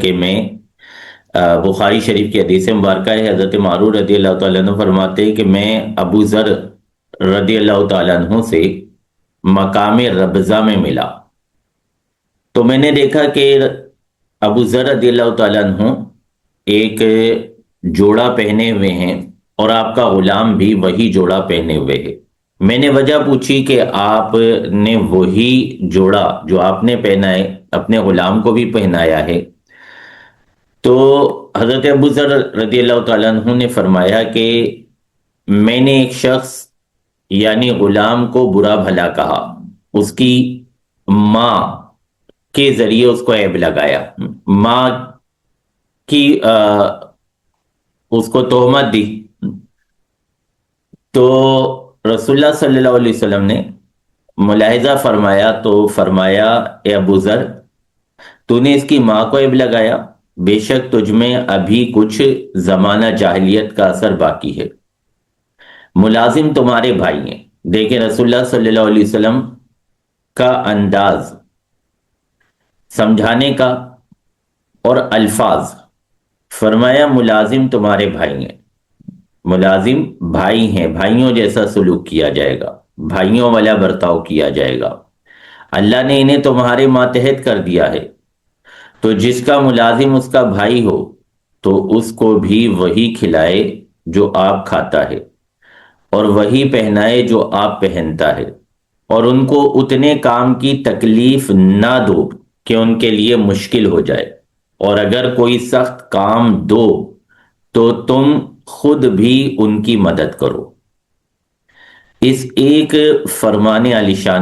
کہ میں بخاری شریف کی حدیث مبارکہ ہے، حضرت معروف رضی اللہ تعالیٰ عنہ فرماتے ہیں کہ میں ابو ذر رضی اللہ تعالیٰ عنہ سے مقام ربضہ میں ملا، تو میں نے دیکھا کہ ابو ذر رضی اللہ تعالیٰ عنہ ایک جوڑا پہنے ہوئے ہیں اور آپ کا غلام بھی وہی جوڑا پہنے ہوئے ہے۔ میں نے وجہ پوچھی کہ آپ نے وہی جوڑا جو آپ نے پہنا ہے اپنے غلام کو بھی پہنایا ہے؟ تو حضرت ابو ذر رضی اللہ تعالیٰ عنہ نے فرمایا کہ میں نے ایک شخص یعنی غلام کو برا بھلا کہا، اس کی ماں کے ذریعے اس کو عیب لگایا، ماں کی اس کو تہمت دی، تو رسول اللہ صلی اللہ علیہ وسلم نے ملاحظہ فرمایا تو فرمایا اے ابو ذر، تو نے اس کی ماں کو عیب لگایا، بے شک تجھ میں ابھی کچھ زمانہ جاہلیت کا اثر باقی ہے، ملازم تمہارے بھائی ہیں۔ دیکھیں رسول اللہ صلی اللہ علیہ وسلم کا انداز سمجھانے کا اور الفاظ، فرمایا ملازم تمہارے بھائی ہیں، ملازم بھائی ہیں، بھائیوں جیسا سلوک کیا جائے گا، بھائیوں والا برتاؤ کیا جائے گا۔ اللہ نے انہیں تمہارے ماتحت کر دیا ہے، تو جس کا ملازم اس کا بھائی ہو تو اس کو بھی وہی کھلائے جو آپ کھاتا ہے، اور وہی پہنائے جو آپ پہنتا ہے، اور ان کو اتنے کام کی تکلیف نہ دو کہ ان کے لیے مشکل ہو جائے، اور اگر کوئی سخت کام دو تو تم خود بھی ان کی مدد کرو۔ اس ایک فرمان عالی شان